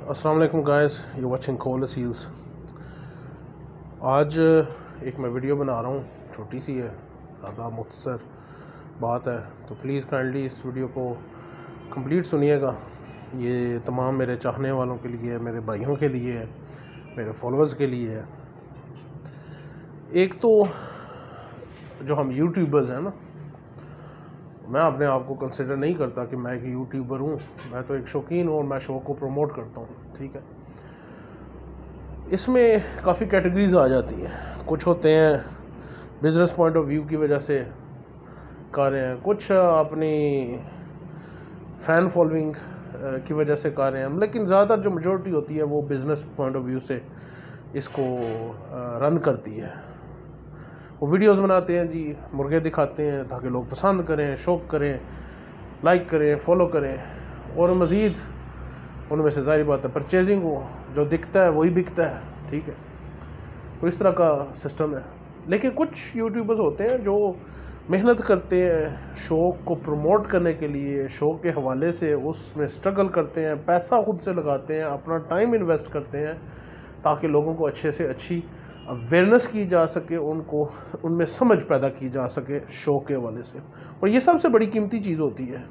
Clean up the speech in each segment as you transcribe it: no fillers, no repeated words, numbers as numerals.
अस्सलाम वालेकुम guys, you watching coal seals. आज एक मैं वीडियो बना रहा हूँ, छोटी सी है, ज़्यादा मुख्तसर बात है, तो प्लीज़ काइंडली इस वीडियो को कंप्लीट सुनिएगा। ये तमाम मेरे चाहने वालों के लिए, मेरे भाइयों के लिए है, मेरे फॉलोअर्स के लिए है। एक तो जो हम यूट्यूबर्स हैं ना, मैं अपने आप को कंसिडर नहीं करता कि मैं एक यूट्यूबर हूँ। मैं तो एक शौकीन हूँ और मैं शो को प्रमोट करता हूँ, ठीक है। इसमें काफ़ी कैटेगरीज आ जाती हैं। कुछ होते हैं बिज़नेस पॉइंट ऑफ व्यू की वजह से कर रहे हैं, कुछ अपनी फ़ैन फॉलोइंग की वजह से कर रहे हैं, लेकिन ज़्यादातर जो मेजॉरिटी होती है वो बिज़नेस पॉइंट ऑफ व्यू से इसको रन करती है। वो वीडियोस बनाते हैं जी, मुर्गे दिखाते हैं ताकि लोग पसंद करें, शौक करें, लाइक करें, फॉलो करें, और मज़ीद उनमें से ज़ाहिर बात है परचेजिंग हो, जो दिखता है वही बिकता है, ठीक है। तो इस तरह का सिस्टम है। लेकिन कुछ यूट्यूबर्स होते हैं जो मेहनत करते हैं शौक को प्रमोट करने के लिए, शौक के हवाले से उसमें स्ट्रगल करते हैं, पैसा खुद से लगाते हैं, अपना टाइम इन्वेस्ट करते हैं ताकि लोगों को अच्छे से अच्छी अवेयरनेस की जा सके, उनको उनमें समझ पैदा की जा सके शौक के हवाले से। और ये सबसे बड़ी कीमती चीज़ होती है।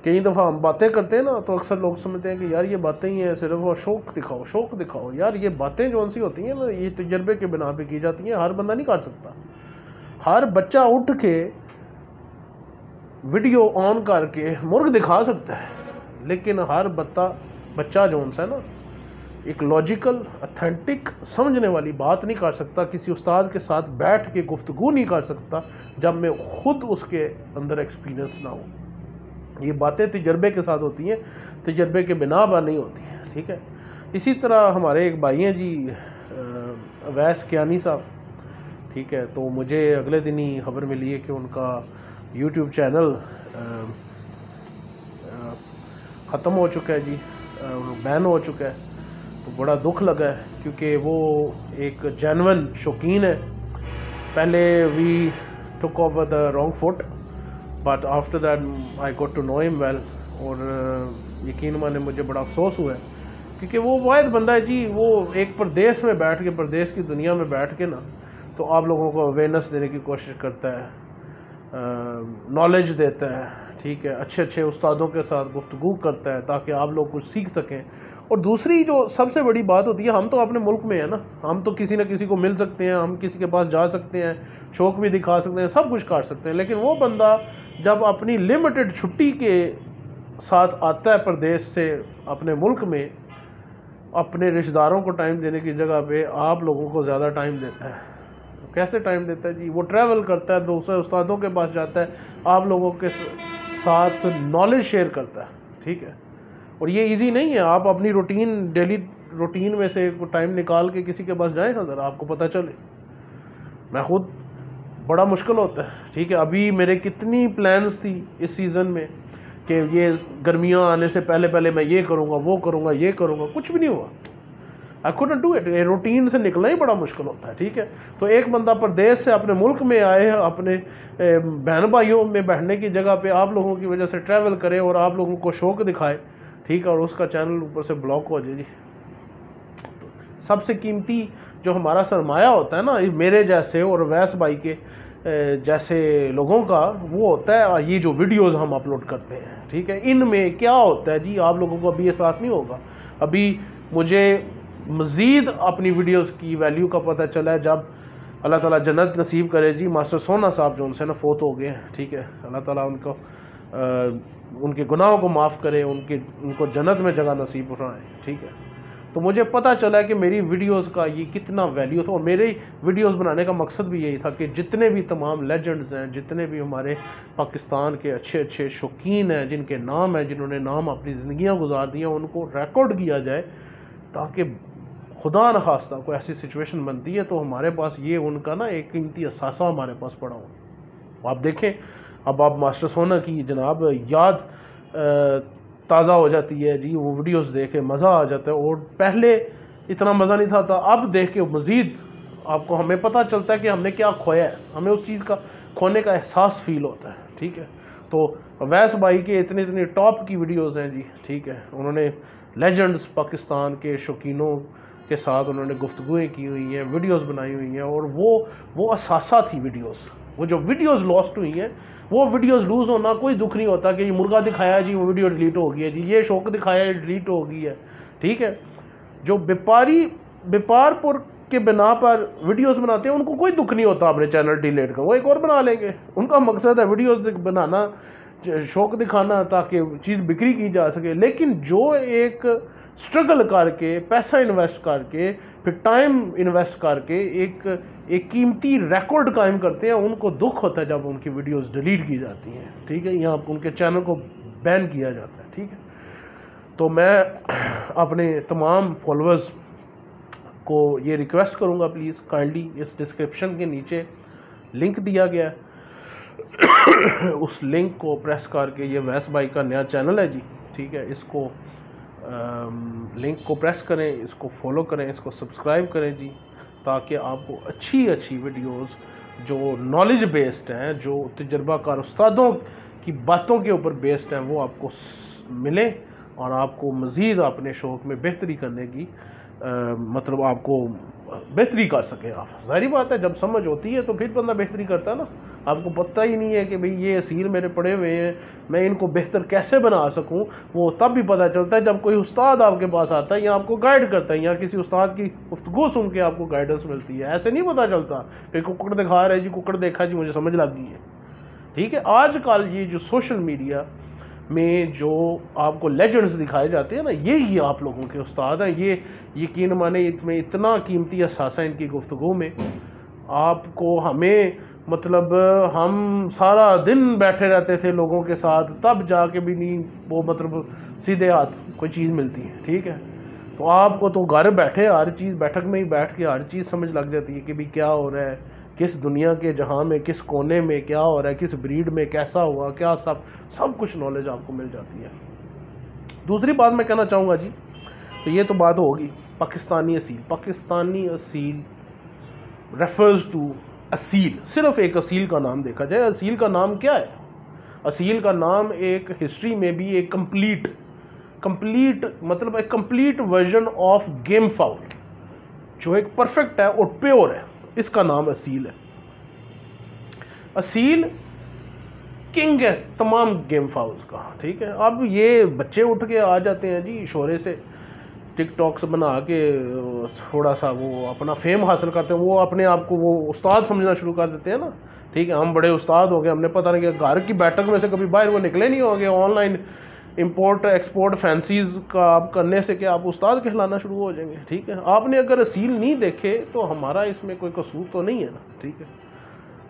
कई दफ़ा हम बातें करते हैं ना, तो अक्सर लोग समझते हैं कि यार ये बातें ही हैं, सिर्फ वो शौक दिखाओ, शौक दिखाओ। यार ये बातें जो सी होती हैं ना, ये तजर्बे के बिना पे की जाती हैं। हर बंदा नहीं कर सकता। हर बच्चा उठ के वीडियो ऑन करके मुर्ग दिखा सकता है, लेकिन हर बच्चा जो है ना, एक लॉजिकल अथेंटिक समझने वाली बात नहीं कर सकता, किसी उस्ताद के साथ बैठ के गुफ्तगू नहीं कर सकता जब मैं खुद उसके अंदर एक्सपीरियंस ना हो। ये बातें तजर्बे के साथ होती हैं, तजर्बे के बिना पर नहीं होती हैं, ठीक है। इसी तरह हमारे एक भाई हैं जी, अवैस कियानी साहब, ठीक है। तो मुझे अगले दिन ही खबर मिली है कि उनका यूट्यूब चैनल ख़त्म हो चुका है जी, बैन हो चुका है। तो बड़ा दुख लगा है, क्योंकि वो एक जेन्युइन शौकीन है। पहले we took over the wrong foot, but after that I got to know him well. और यकीन माने मुझे बड़ा अफसोस हुआ है, क्योंकि वो वाहिद बंदा है जी, वो एक प्रदेश में बैठ के, प्रदेश की दुनिया में बैठ के ना, तो आप लोगों को अवेयरनेस देने की कोशिश करता है, नॉलेज देता है, ठीक है। अच्छे अच्छे उस्तादों के साथ गुफ्तगू करता है ताकि आप लोग कुछ सीख सकें। और दूसरी जो सबसे बड़ी बात होती है, हम तो अपने मुल्क में है ना, हम तो किसी न किसी को मिल सकते हैं, हम किसी के पास जा सकते हैं, शौक भी दिखा सकते हैं, सब कुछ कर सकते हैं। लेकिन वो बंदा जब अपनी लिमिटेड छुट्टी के साथ आता है प्रदेश से अपने मुल्क में, अपने रिश्तेदारों को टाइम देने की जगह पे आप लोगों को ज़्यादा टाइम देता है। कैसे टाइम देता है जी? वो ट्रैवल करता है, दूसरे उस्तादों के पास जाता है, आप लोगों के साथ नॉलेज शेयर करता है, ठीक है। और ये इजी नहीं है। आप अपनी रूटीन, डेली रूटीन में से टाइम निकाल के किसी के पास जाएँ ना, ज़रा आपको पता चले। मैं खुद बड़ा मुश्किल होता है, ठीक है। अभी मेरे कितनी प्लान्स थी इस सीज़न में कि ये गर्मियाँ आने से पहले पहले मैं ये करूँगा, वो करूँगा, ये करूँगा, कुछ भी नहीं हुआ। I couldn't do it. Routine से निकलना ही बड़ा मुश्किल होता है, ठीक है। तो एक बंदा प्रदेश से अपने मुल्क में आए, अपने बहन भाइयों में बैठने की जगह पे आप लोगों की वजह से ट्रैवल करे और आप लोगों को शौक दिखाए, ठीक है, और उसका चैनल ऊपर से ब्लॉक हो जाए जी। तो सबसे कीमती जो हमारा सरमाया होता है ना, मेरे जैसे और वैस भाई के जैसे लोगों का, वो होता है ये जो वीडियोस हम अपलोड करते हैं, ठीक है। इनमें क्या होता है जी, आप लोगों को अभी एहसास नहीं होगा। अभी मुझे मज़ीद अपनी वीडियोस की वैल्यू का पता चला है जब अल्लाह ताला जन्नत नसीब करे जी। मास्टर सोना साहब जो उनसे ना फोत हो गए हैं, ठीक है। अल्लाह ताला उनको उनके गुनाहों को माफ़ करे, उनको जन्नत में जगह नसीब फरमाए, ठीक है। तो मुझे पता चला है कि मेरी वीडियोस का ये कितना वैल्यू था। और मेरे वीडियोस बनाने का मकसद भी यही था कि जितने भी तमाम लेजेंड्स हैं, जितने भी हमारे पाकिस्तान के अच्छे अच्छे शौकीन हैं, जिनके नाम हैं, जिन्होंने नाम अपनी ज़िंदगियाँ गुजार दी हैं, उनको रिकॉर्ड किया जाए, ताकि खुदा न खास्ता कोई ऐसी सिचुएशन बनती है तो हमारे पास ये उनका ना एक कीमती असासा हमारे पास पड़ा हो। आप देखें, अब आप मास्टर सोना की जनाब याद ताज़ा हो जाती है जी, वो वीडियोस देख के मज़ा आ जाता है। और पहले इतना मज़ा नहीं था, अब देख के मज़ीद आपको, हमें पता चलता है कि हमने क्या खोया है, हमें उस चीज़ का खोने का एहसास फ़ील होता है, ठीक है। तो अवैस भाई के इतने इतने टॉप की वीडियोस हैं जी, ठीक है। उन्होंने लेजेंड्स पाकिस्तान के शौकीनों के साथ उन्होंने गुफ्तगुएँ की हुई हैं, वीडियोस बनाई हुई हैं, और वो असासा थी वीडियोस। वो जो वीडियोस लॉस्ट हुई हैं, वो वीडियोस लूज़ होना कोई दुख नहीं होता कि ये मुर्गा दिखाया जी वो वीडियो डिलीट हो गई है जी, ये शौक दिखाया है डिलीट हो गई है, ठीक है। जो व्यापारपुर के बिना पर वीडियोस बनाते हैं उनको कोई दुख नहीं होता अपने चैनल डिलीट का, वो एक और बना लेंगे। उनका मकसद है वीडियोस बनाना, शौक दिखाना, ताकि चीज़ बिक्री की जा सके। लेकिन जो एक स्ट्रगल करके, पैसा इन्वेस्ट करके, फिर टाइम इन्वेस्ट करके एक कीमती रिकॉर्ड कायम करते हैं, उनको दुख होता है जब उनकी वीडियोस डिलीट की जाती हैं, ठीक है, या उनके चैनल को बैन किया जाता है, ठीक है। तो मैं अपने तमाम फॉलोअर्स को ये रिक्वेस्ट करूँगा, प्लीज़ काइंडली इस डिस्क्रिप्शन के नीचे लिंक दिया गया है, उस लिंक को प्रेस करके, ये अवैस भाई का नया चैनल है जी, ठीक है, इसको लिंक को प्रेस करें, इसको फॉलो करें, इसको सब्सक्राइब करें जी, ताकि आपको अच्छी अच्छी वीडियोस जो नॉलेज बेस्ड हैं, जो तजर्बाकार उस्तादों की बातों के ऊपर बेस्ड हैं, वो आपको मिले और आपको मज़ीद अपने शौक़ में बेहतरी करने की मतलब आपको बेहतरी कर सके आप। ज़ाहिर बात है, जब समझ होती है तो फिर बंदा बेहतरी करता है ना। आपको पता ही नहीं है कि भाई ये असील मेरे पड़े हुए हैं, मैं इनको बेहतर कैसे बना सकूं, वो तब भी पता चलता है जब कोई उस्ताद आपके पास आता है या आपको गाइड करता है, या किसी उस्ताद की गुफ्तगू सुन के आपको गाइडेंस मिलती है। ऐसे नहीं पता चलता कि कुक्कड़ दिखा रहे जी, कुक्कड़ देखा जी, मुझे समझ लग गई है, ठीक है। आजकल ये जो सोशल मीडिया में जो आपको लेजेंड्स दिखाए जाते हैं ना, ये आप लोगों के उस्ताद हैं। ये यकीन माने इसमें इतना कीमती असासा इनकी गुफ्तगू में आपको, हमें मतलब हम सारा दिन बैठे रहते थे लोगों के साथ, तब जाके भी नहीं वो मतलब सीधे हाथ कोई चीज़ मिलती है, ठीक है। तो आपको तो घर बैठे हर चीज़, बैठक में ही बैठ के हर चीज़ समझ लग जाती है कि भाई क्या हो रहा है, किस दुनिया के जहां में, किस कोने में क्या हो रहा है, किस ब्रीड में कैसा हुआ, क्या सब कुछ नॉलेज आपको मिल जाती है। दूसरी बात मैं कहना चाहूँगा जी, तो ये तो बात होगी पाकिस्तानी असील। पाकिस्तानी असील रेफर्स टू असील, सिर्फ एक असील का नाम देखा जाए। असील का नाम क्या है? असील का नाम एक हिस्ट्री में भी एक कंप्लीट मतलब एक complete version of game foul, जो एक परफेक्ट है और प्योर है, इसका नाम असील है। असील किंग है तमाम गेम फाउल्स का, ठीक है। अब ये बच्चे उठ के आ जाते हैं जी शोरे से, टिकटॉक्स बना के थोड़ा सा वो अपना फेम हासिल करते हैं, वो अपने आप को वो उस्ताद समझना शुरू कर देते हैं ना, ठीक है। हम बड़े उस्ताद हो गए, हमने पता नहीं कि घर की बैठक में से कभी बाहर वो निकले नहीं होंगे, ऑनलाइन इंपोर्ट एक्सपोर्ट फैंसीज़ का आप करने से क्या आप उस्ताद कहलाना शुरू हो जाएंगे, ठीक है। आपने अगर असील नहीं देखे तो हमारा इसमें कोई कसूर तो नहीं है ना, ठीक है।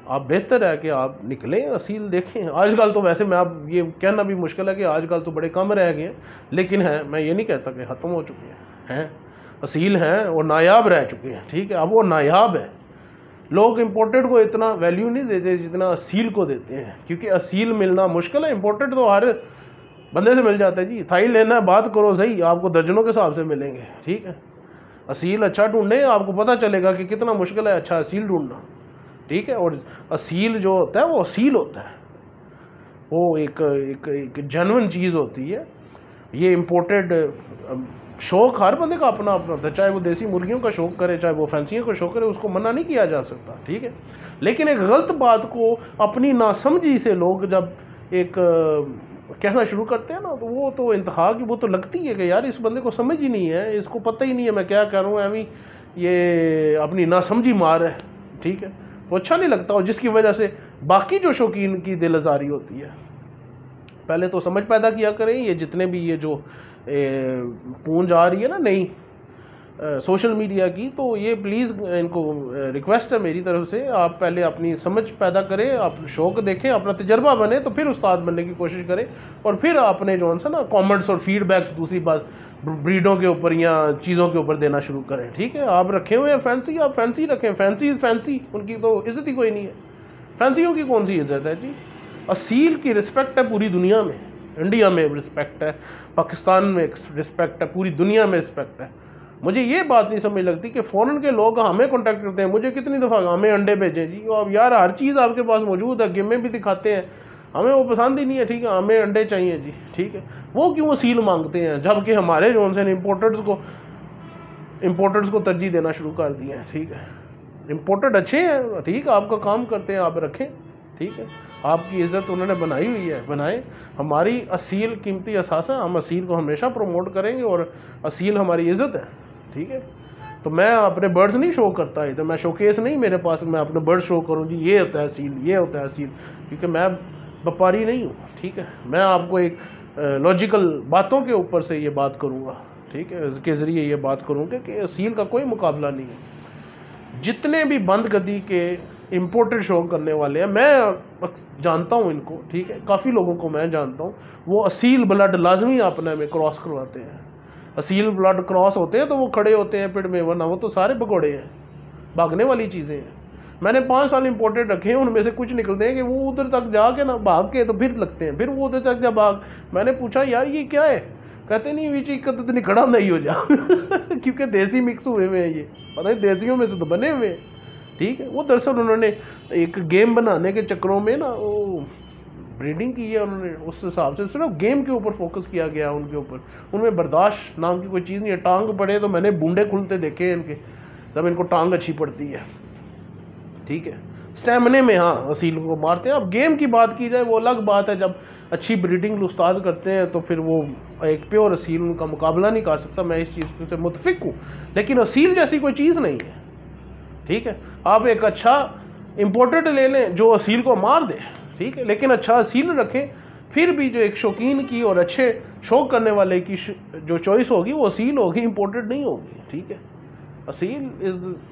आप बेहतर है कि आप निकलें, असील देखें। आजकल तो वैसे मैं आप ये कहना भी मुश्किल है कि आजकल तो बड़े कम रह गए हैं, लेकिन हैं, मैं ये नहीं कहता कि ख़त्म हो चुके हैं, असील हैं और नायाब रह चुके हैं, ठीक है। अब वो नायाब है, लोग इम्पोर्टेड को इतना वैल्यू नहीं देते जितना असील को देते हैं, क्योंकि असील मिलना मुश्किल है। इम्पोर्टेड तो हर बंदे से मिल जाता है जी, थाई लेना है बात करो सही, आपको दर्जनों के हिसाब से मिलेंगे, ठीक है। असील अच्छा ढूंढे, आपको पता चलेगा कि कितना मुश्किल है अच्छा असील ढूंढना, ठीक है। और असील जो होता है वो असील होता है, वो एक जेन्युइन चीज़ होती है। ये इम्पोर्टेड शौक़ हर बंदे का अपना अपना होता है, चाहे वो देसी मुर्गियों का शौक़ करे, चाहे वो फैंसियों का शौक़ करे, उसको मना नहीं किया जा सकता, ठीक है। लेकिन एक गलत बात को अपनी नासमझी से लोग जब एक कहना शुरू करते हैं ना, तो वो तो इंतहा की वो तो लगती है कि यार इस बंदे को समझ ही नहीं है, इसको पता ही नहीं है मैं क्या कर रहा हूँ, अभी ये अपनी नासमझी मार है, ठीक है। वो अच्छा नहीं लगता, और जिसकी वजह से बाकी जो शौकीन की दिल आज़ारी होती है। पहले तो समझ पैदा किया करें, ये जितने भी ये जो पूंज आ रही है ना नई सोशल मीडिया की, तो ये प्लीज़ इनको रिक्वेस्ट है मेरी तरफ से, आप पहले अपनी समझ पैदा करें, आप शौक़ देखें, अपना तजर्बा बने, तो फिर उस्ताद बनने की कोशिश करें, और फिर आपने जो है ना कमेंट्स और फीडबैक्स दूसरी बात ब्रीडों के ऊपर या चीज़ों के ऊपर देना शुरू करें, ठीक है। आप रखे हुए हैं फैंसी, आप फैंसी रखें, फैंसी उनकी तो इज़्ज़त ही कोई नहीं है, फैंसियों की कौन सी इज़्ज़त है जी। असील की रिस्पेक्ट है पूरी दुनिया में, इंडिया में रिस्पेक्ट है, पाकिस्तान में रिस्पेक्ट है, पूरी दुनिया में रिस्पेक्ट है। मुझे ये बात नहीं समझ लगती कि फ़ॉरेन के लोग हमें कांटेक्ट करते हैं, मुझे कितनी दफ़ा हमें अंडे भेजें जी, अब यार हर चीज़ आपके पास मौजूद है, गेमें भी दिखाते हैं, हमें वो पसंद ही नहीं है, ठीक है, हमें अंडे चाहिए जी, ठीक है। वो क्यों असील मांगते हैं, जबकि हमारे जो उनसे इम्पोर्टर्स को तरजीह देना शुरू कर दिया है, ठीक है। इम्पोर्टेड अच्छे हैं, ठीक है, आपका काम करते हैं, आप रखें, ठीक है, आपकी इज़्ज़त उन्होंने बनाई हुई है, बनाए। हमारी असील कीमती असासा, हम असील को हमेशा प्रमोट करेंगे और असील हमारी इज़्ज़त है, ठीक है। तो मैं अपने बर्ड्स नहीं शो करता, इधर मैं शोकेस नहीं मेरे पास, मैं अपने बर्ड शो करूँ जी ये होता है असील, ये होता है असील, क्योंकि मैं व्यापारी नहीं हूँ, ठीक है। मैं आपको एक लॉजिकल बातों के ऊपर से ये बात करूँगा, ठीक है, इसके ज़रिए ये बात करूँगा कि असील का कोई मुकाबला नहीं है। जितने भी बंद गदी के इम्पोर्टेड शो करने वाले हैं, मैं जानता हूँ इनको, ठीक है, काफ़ी लोगों को मैं जानता हूँ, वो असील ब्लड लाजमी अपने में क्रॉस करवाते हैं। असील ब्लड क्रॉस होते हैं तो वो खड़े होते हैं पिट में, वरना वो तो सारे भगोड़े हैं, भागने वाली चीज़ें हैं। मैंने 5 साल इम्पोर्टेड रखे हैं, उनमें से कुछ निकलते हैं कि वो उधर तक जाके ना भाग के तो फिर लगते हैं, फिर वो उधर तक जब भाग, मैंने पूछा यार ये क्या है, कहते नहीं बीच इक्कत नहीं खड़ा नहीं हो जा क्योंकि देसी मिक्स हुए हुए हैं, ये पता है देसियों में से तो बने हुए हैं, ठीक है। वो दरअसल उन्होंने एक गेम बनाने के चक्करों में ना वो ब्रीडिंग की है उन्होंने, उस हिसाब से सिर्फ गेम के ऊपर फोकस किया गया उनके ऊपर। उनमें बर्दाश्त नाम की कोई चीज़ नहीं है। टांग पड़े तो मैंने बूंदे खुलते देखे हैं इनके, जब इनको टांग अच्छी पड़ती है, ठीक है। स्टैमिने में हाँ असील को मारते हैं। अब गेम की बात की जाए वो अलग बात है, जब अच्छी ब्रीडिंग उस्ताद करते हैं तो फिर वो एक प्योर असील उनका मुकाबला नहीं कर सकता, मैं इस चीज़ से मुतफिक हूँ। लेकिन असील जैसी कोई चीज़ नहीं है, ठीक है। आप एक अच्छा इम्पोर्टेड ले लें जो असील को मार दे, ठीक है, लेकिन अच्छा असील रखें, फिर भी जो एक शौकीन की और अच्छे शौक करने वाले की जो चॉइस होगी वो असील होगी, इम्पोर्टेड नहीं होगी, ठीक है। Aseel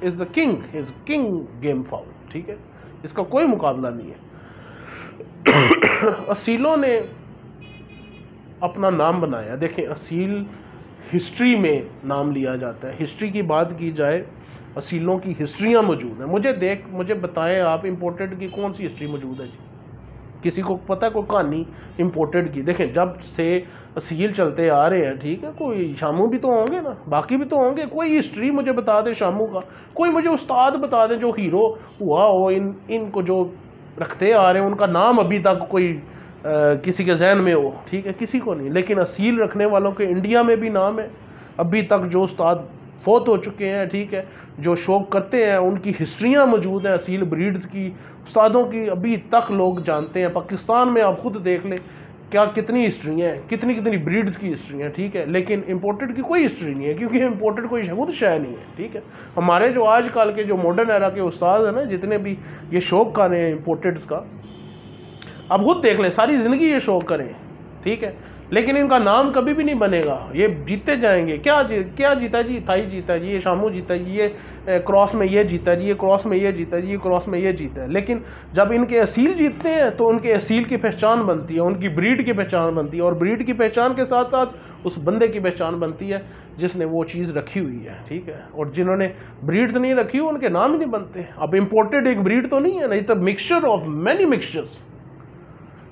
is the king game foul, ठीक है, इसका कोई मुकाबला नहीं है। असीलों ने अपना नाम बनाया, देखें असील हिस्ट्री में नाम लिया जाता है। हिस्ट्री की बात की जाए, असीलों की हिस्ट्रियाँ मौजूद हैं। मुझे बताएं आप इम्पोर्टेड की कौन सी हिस्ट्री मौजूद है जी? किसी को पता है कोई कहानी इम्पोर्टेड की? देखें जब से असील चलते आ रहे हैं, ठीक है, कोई शामू भी तो होंगे ना, बाकी भी तो होंगे, कोई हिस्ट्री मुझे बता दे शामू का, कोई मुझे उस्ताद बता दे जो हीरो हुआ हो, इनको जो रखते आ रहे हैं उनका नाम अभी तक कोई किसी के जहन में हो, ठीक है, किसी को नहीं। लेकिन असील रखने वालों के इंडिया में भी नाम है, अभी तक जो उस्ताद फोत हो चुके हैं, ठीक है, जो शौक करते हैं उनकी हिस्ट्रियाँ मौजूद हैं असील ब्रीड्स की, उस्तादों की अभी तक लोग जानते हैं। पाकिस्तान में आप खुद देख लें क्या कितनी हिस्ट्रियाँ हैं, कितनी ब्रीड्स की हिस्ट्री हैं, ठीक है। लेकिन इम्पोर्टेड की कोई हिस्ट्री नहीं है, क्योंकि इम्पोर्टेड कोई खुद शय नहीं है, ठीक है। हमारे जो आजकल के जो मॉडर्न एरा के उस्ताद हैं ना, जितने भी ये शौक कर रहे हैं इम्पोर्टेड्स का, अब खुद देख लें, सारी ज़िंदगी ये शौक करें, ठीक है, लेकिन इनका नाम कभी भी नहीं बनेगा। ये जीतते जाएंगे, क्या जीता जी, थाई जीता जी, ये शामू जीता जी, ये क्रॉस में ये जीता जी, ये क्रॉस में ये जीता जी, ये क्रॉस में ये जीता है। लेकिन जब इनके असील जीतते हैं तो उनके असील की पहचान बनती है, उनकी ब्रीड की पहचान बनती है, और ब्रीड की पहचान के साथ साथ उस बंदे की पहचान बनती है जिसने वो चीज़ रखी हुई है, ठीक है। और जिन्होंने ब्रीड्स नहीं रखी हुई उनके नाम ही नहीं बनते। अब इम्पोर्टेड एक ब्रीड तो नहीं है, नहीं तो मिक्सचर ऑफ मैनी मिक्सचर्स।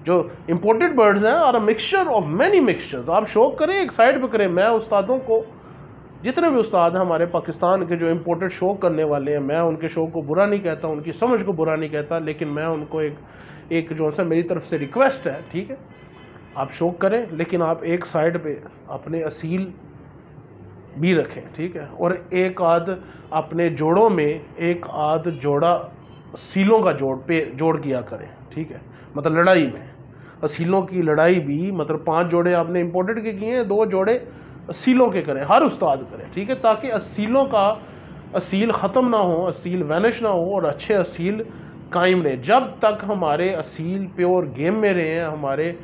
जो इम्पोर्टेड बर्ड्स हैं और a mixture of many mixtures. आप शौक करें, एक साइड पे करें। मैं उस्तादों को, जितने भी उस्ताद हैं हमारे पाकिस्तान के जो इम्पोर्टेड शौक करने वाले हैं, मैं उनके शौक को बुरा नहीं कहता, उनकी समझ को बुरा नहीं कहता, लेकिन मैं उनको एक जो सा मेरी तरफ से रिक्वेस्ट है, ठीक है, आप शौक करें लेकिन आप एक साइड पे अपने असील भी रखें, ठीक है। और एक आध अपने जोड़ों में एक आध जोड़ा असीलों का जोड़ किया करें, ठीक है। मतलब लड़ाई में असीलों की लड़ाई भी, मतलब 5 जोड़े आपने इम्पोर्टेड के किए हैं, 2 जोड़े असीलों के करें, हर उस्ताद करें, ठीक है, ताकि असीलों का असील ख़त्म ना हो, असील वैनिश ना हो और अच्छे असील कायम रहे। जब तक हमारे असील प्योर गेम में रहे हैं, हमारे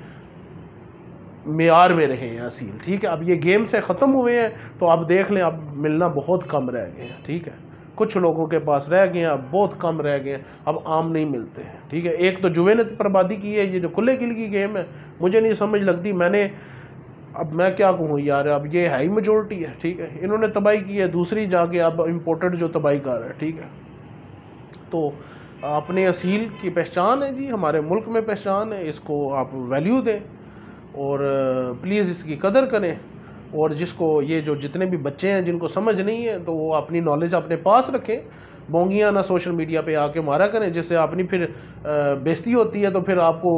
मेयार में रहे हैं असील, ठीक है। अब ये गेम से ख़त्म हुए हैं तो आप देख लें अब मिलना बहुत कम रह गए हैं, ठीक है। कुछ लोगों के पास रह गए हैं, अब बहुत कम रह गए हैं, अब आम नहीं मिलते हैं, ठीक है। एक तो जुए ने बर्बादी की है, ये जो खुले किल की गेम है मुझे नहीं समझ लगती। अब मैं क्या कहूँ यार, अब ये है ही मेजोरिटी है, ठीक है। इन्होंने तबाही की है, दूसरी जाके अब इम्पोर्टेड जो तबाही कर रहा है, ठीक है। तो अपने असील की पहचान है जी, हमारे मुल्क में पहचान है, इसको आप वैल्यू दें और प्लीज़ इसकी कदर करें। और जिसको ये जो जितने भी बच्चे हैं जिनको समझ नहीं है तो वो अपनी नॉलेज अपने पास रखें, बोंगियाँ ना सोशल मीडिया पे आके मारा करें, जिससे अपनी फिर बेइज्जती होती है, तो फिर आपको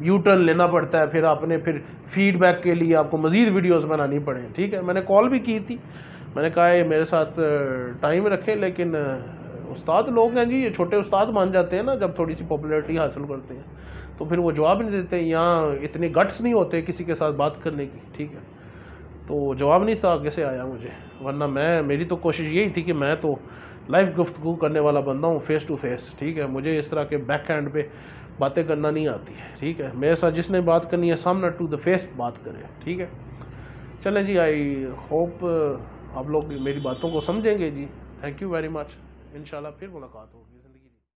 यू टर्न लेना पड़ता है, फिर आपने फिर फीडबैक के लिए आपको मज़ीद वीडियोस बनानी पड़े। ठीक है, मैंने कॉल भी की थी, मैंने कहा है मेरे साथ टाइम रखें, लेकिन उस्ताद लोग हैं जी, ये छोटे उस्ताद मान जाते हैं ना जब थोड़ी सी पॉपुलैरिटी हासिल करते हैं, तो फिर वो जवाब नहीं देते। यहाँ इतने गट्स नहीं होते किसी के साथ बात करने की। ठीक है, तो जवाब नहीं था आगे से आया मुझे, वरना मेरी तो कोशिश यही थी कि मैं तो लाइव गुफ्तगू करने वाला बंदा हूँ, फेस टू फेस। ठीक है, मुझे इस तरह के बैक हैंड पे बातें करना नहीं आती है। ठीक है, मेरे साथ जिसने बात करनी है सामने टू द फेस बात करे। ठीक है, चलें जी, आई होप आप लोग मेरी बातों को समझेंगे जी। थैंक यू वेरी मच, इंशाल्लाह फिर मुलाकात होगी।